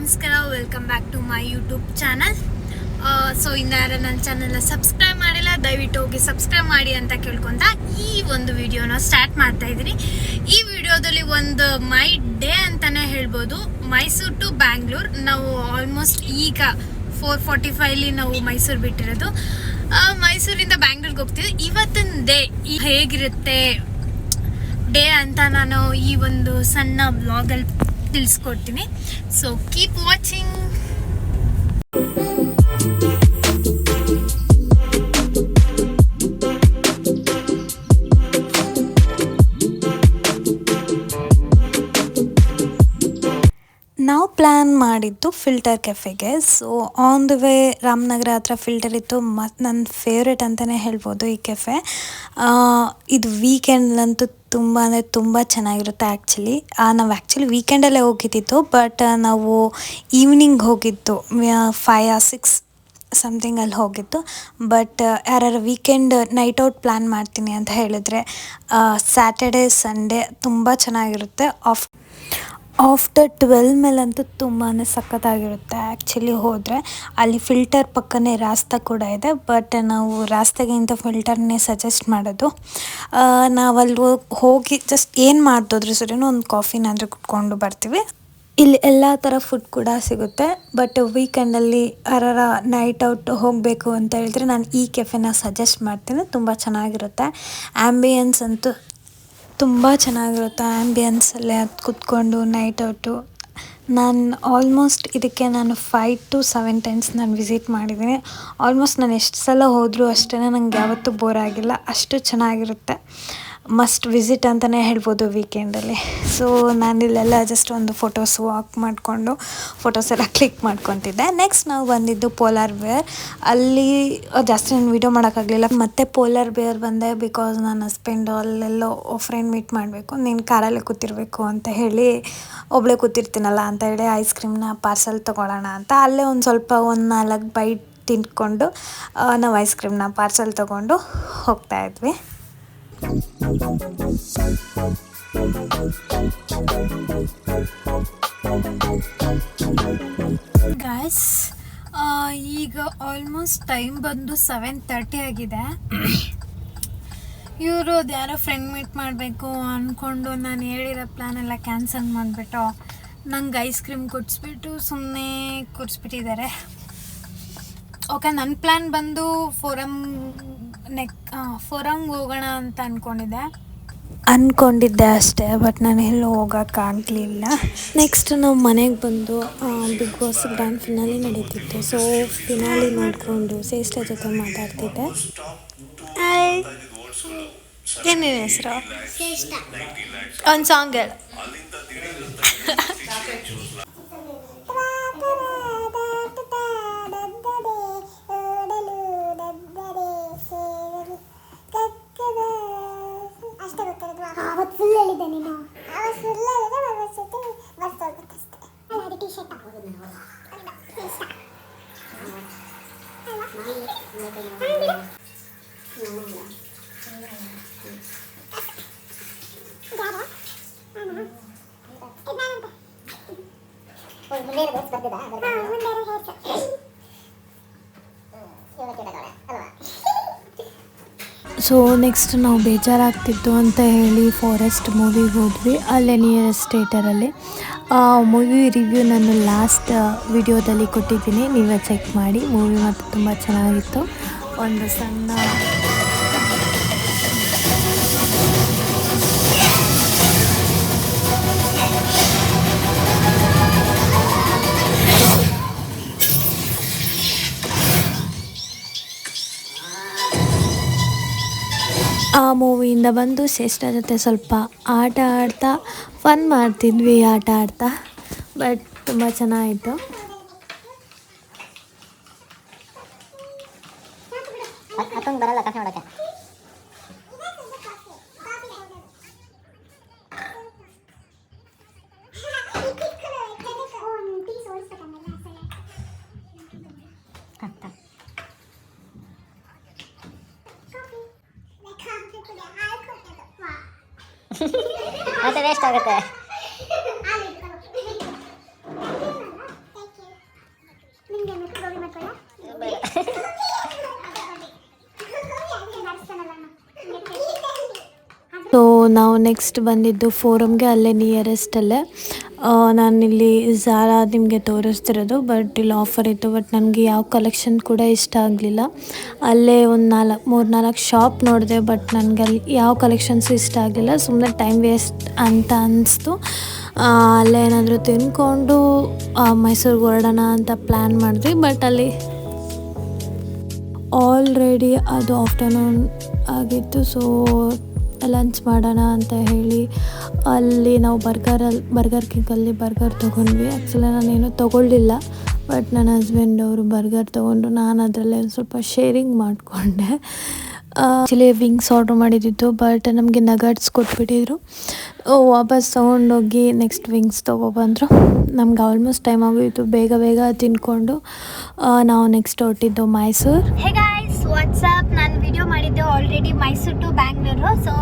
ನಮಸ್ಕಾರ, welcome back to my YouTube channel. So ಇನ್ನು ಯಾರು ನನ್ನ ಚಾನಲ್ನ ಸಬ್ಸ್ಕ್ರೈಬ್ ಮಾಡಿಲ್ಲ, ದಯವಿಟ್ಟು ಹೋಗಿ ಸಬ್ಸ್ಕ್ರೈಬ್ ಮಾಡಿ ಅಂತ ಕೇಳ್ಕೊತ ಈ ಒಂದು ವಿಡಿಯೋನ ಸ್ಟಾರ್ಟ್ ಮಾಡ್ತಾ ಇದ್ದೀನಿ. ಈ ವಿಡಿಯೋದಲ್ಲಿ ಒಂದು ಮೈ ಡೇ ಅಂತಲೇ ಹೇಳ್ಬೋದು. ಮೈಸೂರು ಟು ಬ್ಯಾಂಗ್ಳೂರ್ ನಾವು ಆಲ್ಮೋಸ್ಟ್ ಈಗ 4:45 ನಾವು ಮೈಸೂರು ಬಿಟ್ಟಿರೋದು. ಮೈಸೂರಿಂದ ಬ್ಯಾಂಗ್ಳೂರ್ಗೆ ಹೋಗ್ತೀವಿ. ಇವತ್ತಿನ ಡೇ ಹೇಗಿರುತ್ತೆ ಡೇ ಅಂತ ನಾನು ಈ ಒಂದು ಸಣ್ಣ ವ್ಲಾಗಲ್ಲಿ ತಿಳಿಸ್ಕೊಡ್ತೀನಿ. So keep watching. ನಾವು ಪ್ಲ್ಯಾನ್ ಮಾಡಿದ್ದು ಫಿಲ್ಟರ್ ಕೆಫೆಗೆ. So on the way Ramanagara ಹತ್ರ ಫಿಲ್ಟರ್ ಇತ್ತು. ನನ್ನ ಫೇವ್ರೇಟ್ ಅಂತಲೇ ಹೇಳ್ಬೋದು ಈ ಕೆಫೆ. ಇದು ವೀಕೆಂಡ್ಲಂತೂ ತುಂಬ ಚೆನ್ನಾಗಿರುತ್ತೆ. ನಾವು ವೀಕೆಂಡಲ್ಲೇ ಹೋಗಿದ್ದಿತ್ತು, ಬಟ್ ನಾವು ಈವ್ನಿಂಗ್ ಹೋಗಿದ್ದು 5 or 6 ಸಮಥಿಂಗ್ ಅಲ್ಲಿ ಹೋಗಿತ್ತು. ಬಟ್ ಯಾರು ವೀಕೆಂಡ್ ನೈಟ್ ಔಟ್ ಪ್ಲ್ಯಾನ್ ಮಾಡ್ತೀನಿ ಅಂತ ಹೇಳಿದ್ರೆ ಸ್ಯಾಟರ್ಡೇ ಸಂಡೇ ತುಂಬ ಚೆನ್ನಾಗಿರುತ್ತೆ. ಆಫ್ಟರ್ 12 ಮೇಲಂತೂ ತುಂಬಾ ಸಖತ್ತಾಗಿರುತ್ತೆ. ಆ್ಯಕ್ಚುಲಿ ಹೋದರೆ ಅಲ್ಲಿ ಫಿಲ್ಟರ್ ಪಕ್ಕನೇ ರಾಸ್ತಾ ಕೂಡ ಇದೆ, ಬಟ್ ನಾವು ರಾಸ್ತಾಗಿಂತ ಫಿಲ್ಟರ್ನೇ ಸಜೆಸ್ಟ್ ಮಾಡೋದು. ನಾವಲ್ಲಿ ಹೋಗಿ ಜಸ್ಟ್ ಏನು ಮಾಡಿದ್ರು ಸರಿ ಒಂದು ಕಾಫಿನಾದರೂ ಕುಟ್ಕೊಂಡು ಬರ್ತೀವಿ. ಇಲ್ಲಿ ಎಲ್ಲ ಥರ ಫುಡ್ ಕೂಡ ಸಿಗುತ್ತೆ. ಬಟ್ ವೀಕೆಂಡಲ್ಲಿ ಯಾರ ನೈಟ್ ಔಟ್ ಹೋಗಬೇಕು ಅಂತ ಹೇಳಿದ್ರೆ ನಾನು ಈ ಕೆಫೆನ ಸಜೆಸ್ಟ್ ಮಾಡ್ತೀನಿ. ತುಂಬ ಚೆನ್ನಾಗಿರುತ್ತೆ. ಆ್ಯಂಬಿಯನ್ಸ್ ಅಂತೂ ತುಂಬ ಚೆನ್ನಾಗಿರುತ್ತೆ. ಆ್ಯಂಬಿಯನ್ಸಲ್ಲೇ ಅದು ಕೂತ್ಕೊಂಡು ನೈಟ್ ಔಟು. ನಾನು ಆಲ್ಮೋಸ್ಟ್ ಇದಕ್ಕೆ 5 to 7 times ನಾನು ವಿಸಿಟ್ ಮಾಡಿದ್ದೀನಿ. ಆಲ್ಮೋಸ್ಟ್ ನಾನು ಎಷ್ಟು ಸಲ ಹೋದರೂ ಅಷ್ಟೇ, ನನಗೆ ಯಾವತ್ತೂ ಬೋರ್ ಆಗಿಲ್ಲ. ಅಷ್ಟು ಚೆನ್ನಾಗಿರುತ್ತೆ. ಮಸ್ಟ್ ವಿಸಿಟ್ ಅಂತಲೇ ಹೇಳ್ಬೋದು ವೀಕೆಂಡಲ್ಲಿ. ಸೊ ನಾನಿಲ್ಲೆಲ್ಲ ಜಸ್ಟ್ ಒಂದು ಫೋಟೋಸ್ ವಾಕ್ ಮಾಡಿಕೊಂಡು ಫೋಟೋಸ್ ಎಲ್ಲ ಕ್ಲಿಕ್ ಮಾಡ್ಕೊತಿದ್ದೆ. ನೆಕ್ಸ್ಟ್ ನಾವು ಬಂದಿದ್ದು ಪೋಲಾರ್ ಬೇರ್. ಅಲ್ಲಿ ಜಾಸ್ತಿ ನಾನು ವೀಡಿಯೋ ಮಾಡೋಕ್ಕಾಗಲಿಲ್ಲ. ಮತ್ತೆ ಪೋಲಾರ್ ಬೇರ್ ಬಂದೆ ಬಿಕಾಸ್ ನನ್ನ ಹಸ್ಬೆಂಡು ಅಲ್ಲೆಲ್ಲೋ ಫ್ರೆಂಡ್ ಮೀಟ್ ಮಾಡಬೇಕು, ನೀನು ಕಾರಲ್ಲೇ ಕೂತಿರ್ಬೇಕು ಅಂತ ಹೇಳಿ, ಒಬ್ಬಳೇ ಕೂತಿರ್ತೀನಲ್ಲ ಅಂತ ಹೇಳಿ ಐಸ್ ಕ್ರೀಮ್ನ ಪಾರ್ಸಲ್ ತೊಗೊಳ್ಳೋಣ ಅಂತ ಅಲ್ಲೇ ಒಂದು 4 ಬೈಟ್ ತಿಂದ್ಕೊಂಡು ನಾವು ಐಸ್ ಕ್ರೀಮ್ನ ಪಾರ್ಸಲ್ ತೊಗೊಂಡು ಹೋಗ್ತಾಯಿದ್ವಿ. ಗೈಸ್, ಈಗ ಆಲ್ಮೋಸ್ಟ್ ಟೈಮ್ ಬಂದು 7:30 ಆಗಿದೆ. ಇವರು ಅದು ಯಾರೋ ಫ್ರೆಂಡ್ ಮೀಟ್ ಮಾಡಬೇಕು ಅಂದ್ಕೊಂಡು ನಾನು ಹೇಳಿರೋ ಪ್ಲ್ಯಾನ್ ಎಲ್ಲ ಕ್ಯಾನ್ಸಲ್ ಮಾಡಿಬಿಟ್ಟು ನಂಗೆ ಐಸ್ ಕ್ರೀಮ್ ಕೊಡಿಸ್ಬಿಟ್ಟು ಸುಮ್ಮನೆ ಕೊಡಿಸ್ಬಿಟ್ಟಿದ್ದಾರೆ. ಓಕೆ, ನನ್ನ ಪ್ಲ್ಯಾನ್ ಬಂದು ಫೋರಂಗೆ ಹೋಗೋಣ ಅಂತ ಅಂದ್ಕೊಂಡಿದ್ದೆ ಅಷ್ಟೇ. ಬಟ್ ನಾನು ಎಲ್ಲೂ ಹೋಗೋಕ್ಕಾಗಲಿಲ್ಲ. ನೆಕ್ಸ್ಟ್ ನಾವು ಮನೆಗೆ ಬಂದು ಬಿಗ್ ಬಾಸ್ ಗ್ರ್ಯಾಂಡ್ ಫಿನಾಲಿ ನಡೀತಿತ್ತು. ಸೊ ಫಿನಾಲಿ ನೋಡಿಕೊಂಡು ಶ್ರೇಷ್ಠ ಜೊತೆ ಮಾತಾಡ್ತಿದ್ದೆ. ಏನೇನು ಹೆಸರು? ಒಂದು ಸಾಂಗ್ ಹೇಳು. ಸೊ ನೆಕ್ಸ್ಟ್ ನಾವು ಬೇಜಾರಾಗ್ತಿತ್ತು ಅಂತ ಹೇಳಿ ಫಾರೆಸ್ಟ್ ಮೂವಿಗೆ ಹೋದ್ವಿ. ಅಲ್ಲೇ ನಿಯರೆಸ್ಟ್ ಥಿಯೇಟರಲ್ಲಿ. ಮೂವಿ ರಿವ್ಯೂ ನಾನು ಲಾಸ್ಟ್ ವಿಡಿಯೋದಲ್ಲಿ ಕೊಟ್ಟಿದ್ದೀನಿ, ನೀವೇ ಚೆಕ್ ಮಾಡಿ. ಮೂವಿ ಮತ್ತು ತುಂಬ ಚೆನ್ನಾಗಿತ್ತು. ಒಂದು ಸಣ್ಣ ಆ ಮೂವಿಯಿಂದ ಬಂದು ಶ್ರೇಷ್ಠ ಜೊತೆ ಸ್ವಲ್ಪ ಆಟ ಆಡ್ತಾ ಫನ್ ಮಾಡ್ತಿದ್ವಿ. ಆಟ ಆಡ್ತಾ ಬಟ್ ತುಂಬ ಚೆನ್ನಾಗಿತ್ತು. ಬರಲ್ಲ ಕಾಫಿ ಮಾಡೋಕ್ಕೆ. ಮತ್ತೆ ವೇಸ್ಟ್ ಆಗುತ್ತೆ. ನಾವು ನೆಕ್ಸ್ಟ್ ಬಂದಿದ್ದು ಫೋರಮ್ಗೆ, ಅಲ್ಲೇ ನಿಯರೆಸ್ಟಲ್ಲೇ. ನಾನಿಲ್ಲಿ ಝಾರಾ ನಿಮಗೆ ತೋರಿಸ್ತಿರೋದು, ಬಟ್ ಇಲ್ಲಿ ಆಫರ್ ಇತ್ತು. ಬಟ್ ನನಗೆ ಯಾವ ಕಲೆಕ್ಷನ್ ಕೂಡ ಇಷ್ಟ ಆಗಲಿಲ್ಲ. ಅಲ್ಲೇ ಒಂದು 3-4 ಶಾಪ್ ನೋಡಿದೆ, ಬಟ್ ನನಗೆ ಅಲ್ಲಿ ಯಾವ ಕಲೆಕ್ಷನ್ಸು ಇಷ್ಟ ಆಗಲಿಲ್ಲ. ಸುಮ್ಮನೆ ಟೈಮ್ ವೇಸ್ಟ್ ಅಂತ ಅನ್ನಿಸ್ತು. ಅಲ್ಲೇ ಏನಾದರೂ ತಿಂದ್ಕೊಂಡು ಮೈಸೂರಿಗೆ ಹೊರಡೋಣ ಅಂತ ಪ್ಲ್ಯಾನ್ ಮಾಡಿದ್ವಿ. ಬಟ್ ಅಲ್ಲಿ ಆಲ್ರೆಡಿ ಅದು ಆಫ್ಟರ್ನೂನ್ ಆಗಿತ್ತು. ಸೊ ಲಂಚ್ ಮಾಡೋಣ ಅಂತ ಹೇಳಿ ಅಲ್ಲಿ ನಾವು ಬರ್ಗರ್ ಕಿಂಗಲ್ಲಿ ಬರ್ಗರ್ ತೊಗೊಂಡ್ವಿ. ಆ್ಯಕ್ಚುಲಿ ನಾನೇನು ತೊಗೊಳ್ಳಿಲ್ಲ, ಬಟ್ ನನ್ನ ಹಸ್ಬೆಂಡ್ ಅವರು ಬರ್ಗರ್ ತೊಗೊಂಡು ನಾನು ಅದರಲ್ಲೇ ಒಂದು ಸ್ವಲ್ಪ ಶೇರಿಂಗ್ ಮಾಡಿಕೊಂಡೆ. ಆ್ಯಕ್ಚುಲಿ ವಿಂಗ್ಸ್ ಆರ್ಡ್ರ್ ಮಾಡಿದ್ದಿತ್ತು, ಬಟ್ ನಮಗೆ ನಗಟ್ಸ್ ಕೊಟ್ಬಿಟ್ಟಿದ್ರು. ವಾಪಸ್ ತೊಗೊಂಡೋಗಿ ನೆಕ್ಸ್ಟ್ ವಿಂಗ್ಸ್ ತೊಗೊಬಂದರು. ನಮ್ಗೆ ಆಲ್ಮೋಸ್ಟ್ ಟೈಮ್ ಆಗೋಯಿತು. ಬೇಗ ತಿಂದ್ಕೊಂಡು ನಾವು ನೆಕ್ಸ್ಟ್ ಹೊರಟಿದ್ದು ಮೈಸೂರು. Hey guys, what's up. ನಾನು ವಿಡಿಯೋ ಮಾಡಿದ್ದೆ ಆಲ್ರೆಡಿ ಮೈಸೂರು ಟು ಬ್ಯಾಂಗ್ಳೂರು. ಸೊ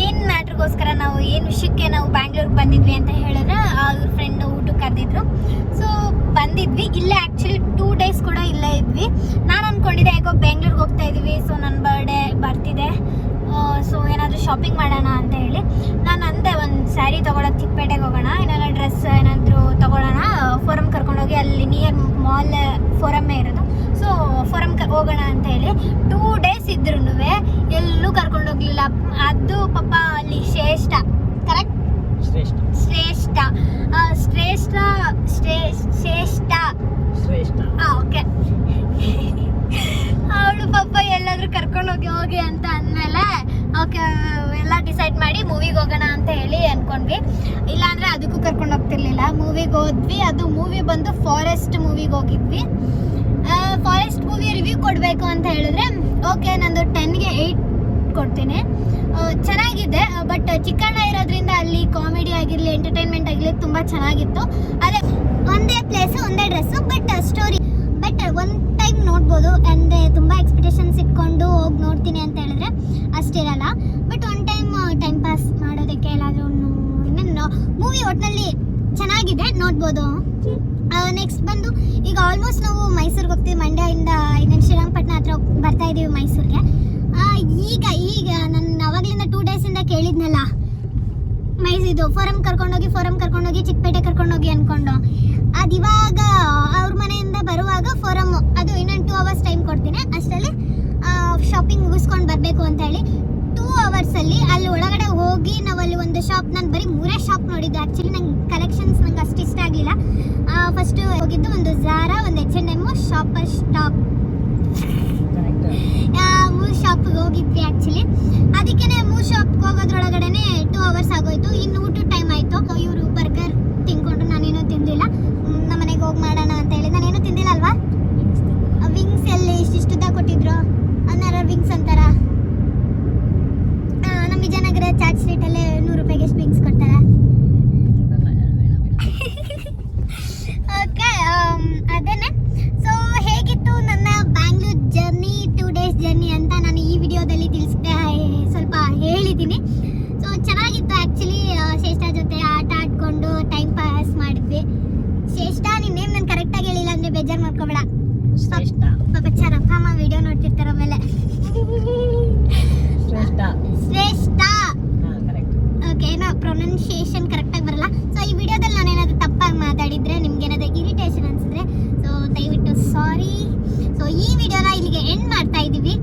ಏನು ಮ್ಯಾಟ್ರಿಗೋಸ್ಕರ ನಾವು ಏನು ವಿಷಯಕ್ಕೆ ನಾವು ಬ್ಯಾಂಗ್ಳೂರಿಗೆ ಬಂದಿದ್ವಿ ಅಂತ ಹೇಳಿದ್ರೆ, ಅವ್ರ ಫ್ರೆಂಡ್ ಊಟಕ್ಕೆ ಕರೆದಿದ್ರು. ಸೊ ಬಂದಿದ್ವಿ. ಇಲ್ಲೇ ಆ್ಯಕ್ಚುಲಿ 2 days ಕೂಡ ಇಲ್ಲೇ ಇದ್ವಿ. ನಾನು ಅಂದ್ಕೊಂಡಿದ್ದೆ ಹೇಗೋ ಬೆಂಗ್ಳೂರಿಗೆ ಹೋಗ್ತಾ ಇದ್ದೀವಿ, ಸೊ ನನ್ನ ಬರ್ಡೇ ಬರ್ತಿದೆ, ಸೊ ಏನಾದರೂ ಶಾಪಿಂಗ್ ಮಾಡೋಣ ಅಂತ ಹೇಳಿ ನಾನು ಅಂದೆ, ಒಂದು ಸ್ಯಾರಿ ತೊಗೊಳಕ್ಕೆ ಚಿಕ್ಕಪೇಟೆಗೆ ಹೋಗೋಣ, ಏನಾದ್ರು ಡ್ರೆಸ್ ಏನಾದರೂ ತೊಗೊಳ್ಳೋಣ, ಫೋರಮ್ ಕರ್ಕೊಂಡೋಗಿ, ಅಲ್ಲಿ ನಿಯರ್ ಮಾಲ್ ಫೋರಮ್ಮೇ ಇರೋದು. ಸೊ ಫೋರಮ್ ಹೋಗೋಣ ಅಂತ ಹೇಳಿ 2 days ಇದ್ರೂ ಎಲ್ಲೂ ಕರ್ಕೊಂಡೋಗ್ಲಿಲ್ಲ. ಅದು ಪಾಪ ಅಲ್ಲಿ ಶ್ರೇಷ್ಠ, ಕರೆಕ್ಟ್, ಶ್ರೇಷ್ಠ ಓಕೆ. ಅವಳು ಪಾಪ ಎಲ್ಲಾದರೂ ಕರ್ಕೊಂಡೋಗಿ ಅಂತ ಅಂದಮೇಲೆ ಓಕೆ ಎಲ್ಲ ಡಿಸೈಡ್ ಮಾಡಿ ಮೂವಿಗೆ ಹೋಗೋಣ ಅಂತ ಹೇಳಿ ಅಂದ್ಕೊಂಡ್ವಿ. ಇಲ್ಲಾಂದರೆ ಅದಕ್ಕೂ ಕರ್ಕೊಂಡು ಹೋಗ್ತಿರ್ಲಿಲ್ಲ. ಮೂವಿಗೆ ಹೋದ್ವಿ. ಅದು ಮೂವಿ ಬಂದು ಫಾರೆಸ್ಟ್ ಮೂವಿಗೆ ಹೋಗಿದ್ವಿ. ಫಾರೆಸ್ಟ್ ಮೂವಿ ರಿವ್ಯೂ ಕೊಡಬೇಕು ಅಂತ ಹೇಳಿದ್ರೆ ಓಕೆ, ನಂದು 10ಗೆ 8 ಕೊಡ್ತೀನಿ. ಚೆನ್ನಾಗಿದೆ, ಬಟ್ ಚಿಕ್ಕಣ್ಣ ಇರೋದ್ರಿಂದ ಅಲ್ಲಿ ಕಾಮಿಡಿ ಆಗಿರಲಿ, ಎಂಟರ್ಟೈನ್ಮೆಂಟ್ ಆಗಿರಲಿ ತುಂಬ ಚೆನ್ನಾಗಿತ್ತು. ಅದೇ ಒಂದೇ ಪ್ಲೇಸು, ಒಂದೇ dress, but story but one time ನೋಡ್ಬೋದು. ಅಂದರೆ ತುಂಬ ಎಕ್ಸ್ಪೆಕ್ಟೇಷನ್ಸ್ ಇಟ್ಕೊಂಡು ಹೋಗಿ ನೋಡ್ತೀನಿ ಅಂತ ಹೇಳಿದ್ರೆ ಅಷ್ಟಿರಲ್ಲ. ಬಟ್ ಒನ್ ಟೈಮ್ ಪಾಸ್ ಮಾಡೋದಕ್ಕೆ ಎಲ್ಲಾದರೂ ಇನ್ನೇನು ಮೂವಿ ಒಟ್ಟಿನಲ್ಲಿ ಚೆನ್ನಾಗಿದೆ, ನೋಡ್ಬೋದು. ನೆಕ್ಸ್ಟ್ ಬಂದು ಈಗ ಆಲ್ಮೋಸ್ಟ್ ನಾವು ಮೈಸೂರಿಗೆ ಹೋಗ್ತೀವಿ. ಮಂಡ್ಯದಿಂದ ಇನ್ನೇನು ಶ್ರೀರಂಗಪಟ್ಟಣ ಹತ್ರ ಬರ್ತಾ ಇದ್ದೀವಿ ಮೈಸೂರಿಗೆ. ಈಗ ನಾನು ಅವಾಗಲಿಂದ 2 days ಕೇಳಿದ್ನಲ್ಲ ಇದು ಫೋರಮ್ ಕರ್ಕೊಂಡೋಗಿ ಚಿಕ್ಕಪೇಟೆ ಕರ್ಕೊಂಡೋಗಿ ಅಂದ್ಕೊಂಡು, ಅದು ಇವಾಗ ಅವ್ರ ಮನೆಯಿಂದ ಬರುವಾಗ ಫೋರಮ್, ಅದು ಇನ್ನೊಂದು 2 hours ಟೈಮ್ ಕೊಡ್ತೀನಿ. ಅಷ್ಟರಲ್ಲಿ ಶಾಪಿಂಗ್ ಮುಗಿಸ್ಕೊಂಡು ಬರಬೇಕು ಅಂತ ಹೇಳಿ 2 hoursಲ್ಲಿ ಅಲ್ಲಿ ಒಳಗಡೆ ಹೋಗಿ ನಾವಲ್ಲಿ ಒಂದು ಶಾಪ್, ನಾನು ಬರೀ 3 ಶಾಪ್ ನೋಡಿದ್ದೆ. ಆ್ಯಕ್ಚುಲಿ ನಂಗೆ ಕಲೆಕ್ಷನ್ಸ್ ನಂಗೆ ಅಷ್ಟು ಇಷ್ಟ ಆಗಲಿಲ್ಲ. ಫಸ್ಟ್ ಹೋಗಿದ್ದು ಒಂದು ಝಾರಾ, ಒಂದು H&M, ಶಾಪರ್ ಸ್ಟಾಪ್, 3 ಶಾಪ್ಗೆ ಹೋಗಿದ್ವಿ. ಆ್ಯಕ್ಚುಲಿ ಅದಕ್ಕೆ 3 ಶಾಪ್ಗೆ ಹೋಗೋದ್ರೊಳಗಡೆ 2 hours ಆಗೋಯ್ತು. ಇನ್ನು ಊಟದ ಟೈಮ್ ಆಯಿತು. ಇವರು ಬರ್ಗರ್ ತಿನ್ಕೊಂಡು ನಾನೇನೂ ತಿಂದಿಲ್ಲ. ನಮ್ಮ ಮನೆಗೆ ಹೋಗಿ ಮಾಡೋಣ ಅಂತ ಹೇಳಿ ನಾನೇನು ತಿಂದಿಲ್ಲ ಅಲ್ವಾ. ವಿಂಗ್ಸ್ ಎಲ್ಲಿ ಇಷ್ಟಿಷ್ಟುದ್ದ ಕೊಟ್ಟಿದ್ರು, ಅದನ್ನ ವಿಂಗ್ಸ್ ಅಂತಾರ. ನಮ್ಮ ವಿಜಯನಗರ ಚಾಟ್ ಸ್ಟ್ರೀಟಲ್ಲೇ 100 ರೂಪಾಯಿಗೆ ಎಷ್ಟು ವಿಂಗ್ಸ್ ಕೊಡ್ತಾರೆ. ಓಕೆ, ಅದೇನೆ. ಸೊ ಹೇಗಿತ್ತು ನನ್ನ ಬ್ಯಾಂಗ್ಳೂರ್ ಜರ್ನಿ, 2 days ಜರ್ನಿ ಅಂತ ನಾನು ಈ ವಿಡಿಯೋದಲ್ಲಿ ಸ್ವಲ್ಪ ಹೇಳಿದ್ದೀನಿ. ಸೊ ಚೆನ್ನಾಗಿತ್ತು ಆ್ಯಕ್ಚುಲಿ. ಶ್ರೇಷ್ಠ ಜೊತೆ ಆಟ ಆಡ್ಕೊಂಡು ಟೈಮ್ ಪಾಸ್ ಮಾಡಿದ್ವಿ. ಶ್ರೇಷ್ಠ, ನಿನ್ನ ನೇಮ್ ನಾನು ಕರೆಕ್ಟಾಗಿ ಹೇಳಿಲ್ಲ ಅಂದರೆ ಬೇಜಾರು ಮಾಡ್ಕೋಬೇಡ. ಪಾಪ ಚರಪ್ಪ ಅಮ್ಮ ವಿಡಿಯೋ ನೋಡ್ತಿರ್ತಾರ ಆಮೇಲೆ. ಶ್ರೇಷ್ಠ ಓಕೆ, ಏನೋ ಪ್ರೊನೌನ್ಸಿಯೇಷನ್ ಕರೆಕ್ಟಾಗಿ ಬರಲ್ಲ. ಸೊ ಈ ವಿಡಿಯೋದಲ್ಲಿ ನಾನೇನಾದರೂ ತಪ್ಪಾಗಿ ಮಾತಾಡಿದರೆ, ನಿಮ್ಗೆ ಏನಾದರೂ ಇರಿಟೇಷನ್ ಅನಿಸಿದ್ರೆ ಸೊ ದಯವಿಟ್ಟು ಸಾರಿ. ಸೊ ಈ ವಿಡಿಯೋನ ಇಲ್ಲಿಗೆ ಎಂಡ್ ಮಾಡ್ತಾ ಇದ್ದೀವಿ.